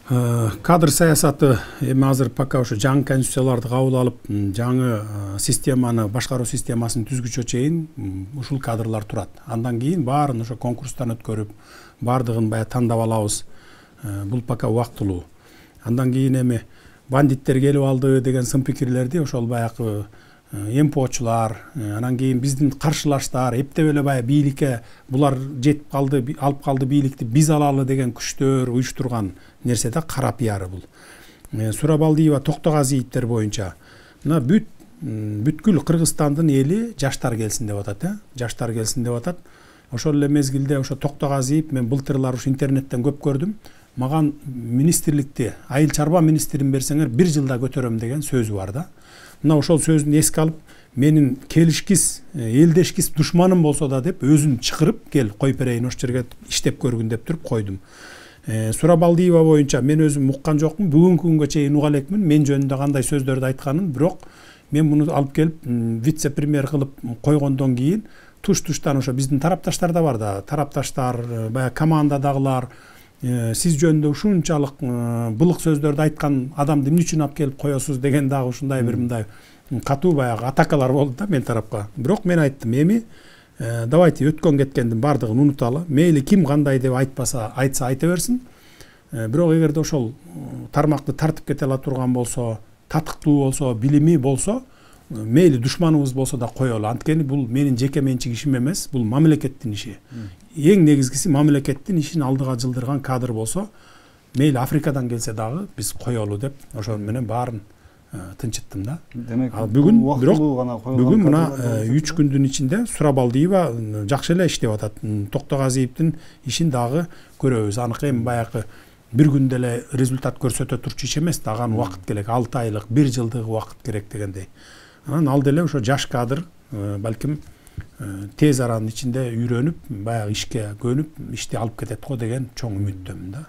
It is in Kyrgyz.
Кадр саясаты эми азыр пока ошо жаңы конституцияларды кабыл алып, жаңы системаны, башкаруу системасын түзгүчө чейин ушул кадрлар турат. Андан кийин баарын ошо конкурстан өткөрүп, бардыгын баягы тандап алабыз. Бул пока убактылуу. Андан кийин эми бандиттер келип алды деген сын пикирлерди ошол баягы эмпочулар, анан кийин биздин каршылаштар, эптеп эле баягы бийликке булар жетип калды, алып калды бийликти, биз алалы деген күчтөр уюштурган нерсе да кара пиары бул. Сурабалдиева, Токтогазиевдер боюнча мына бүткүл Кыргызстандын эли жаштар келсин деп атат, жаштар келсин деп атат. Ошол эле мезгилде ошо Токтогазиев, мен былтырлар ушу интернеттен көп көрдүм. Маган министрликти, айыл чарба министрин берсеңер 1 жылда көтөрөм деген сөзү бар да. Мына ошол сөзүн эске алып, менин келишкис, элдешкис душманым болсо да деп өзүн чакырып кел коюп берейин, ошол жерге иштеп көргүн деп туруп койдум. Сурабалдиева боюнча мен өзүм уккан жокмун, бүгүнкү күнгө чейин уга элекмин, мен жөнүндө кандай сөздөрдү айтканын, бирок мен муну алып келип вице-премьер кылып койгондон кийин туш-туштан ошо биздин тарапташтар да бар да, тарапташтар, баягы командадагылар сиз жөнүндө ушунчалык былык сөздөрдү айткан адамды эмне үчүн алып келип коесуз деген дагы ушундай бир мындай катуу баягы атакалар болду да мен тарапка. Бирок мен айттым, эми давайте өткөн кеткендин бардыгын унуталы. Мейли ким кандай деп айтса айта берсин. Бирок эгерде ошол тармакты тартып кете ала турган болсо, татыктуу болсо, билими болсо, мейли душманыбыз болсо да коелу. Анткени бул менин жеке менчик ишим эмес, бул мамлекеттин иши. Эң негизгиси мамлекеттин ишин алдыга жылдырган кадр болсо, мейли Африкадан келсе дагы биз коелу деп ошол менен баарын тынчыттым да. Демек, бүгүн мына 3 күндүн ичинде Сурабалдиева жакшы эле иштеп атат. Токтогазиевдин ишин дагы көрөбүз. Аныкы эми баягы бир күндө эле результат көрсөтө турчу иш эмес, дагы убакыт керек, 6 айлык, 1 жылдык убакыт керек дегендей. Анан ал деле ошо жаш кадр балким тез аранын ичинде үйрөнүп, баягы ишке көнүп, ишти алып кетет го деген чоң үмүттөмүн да.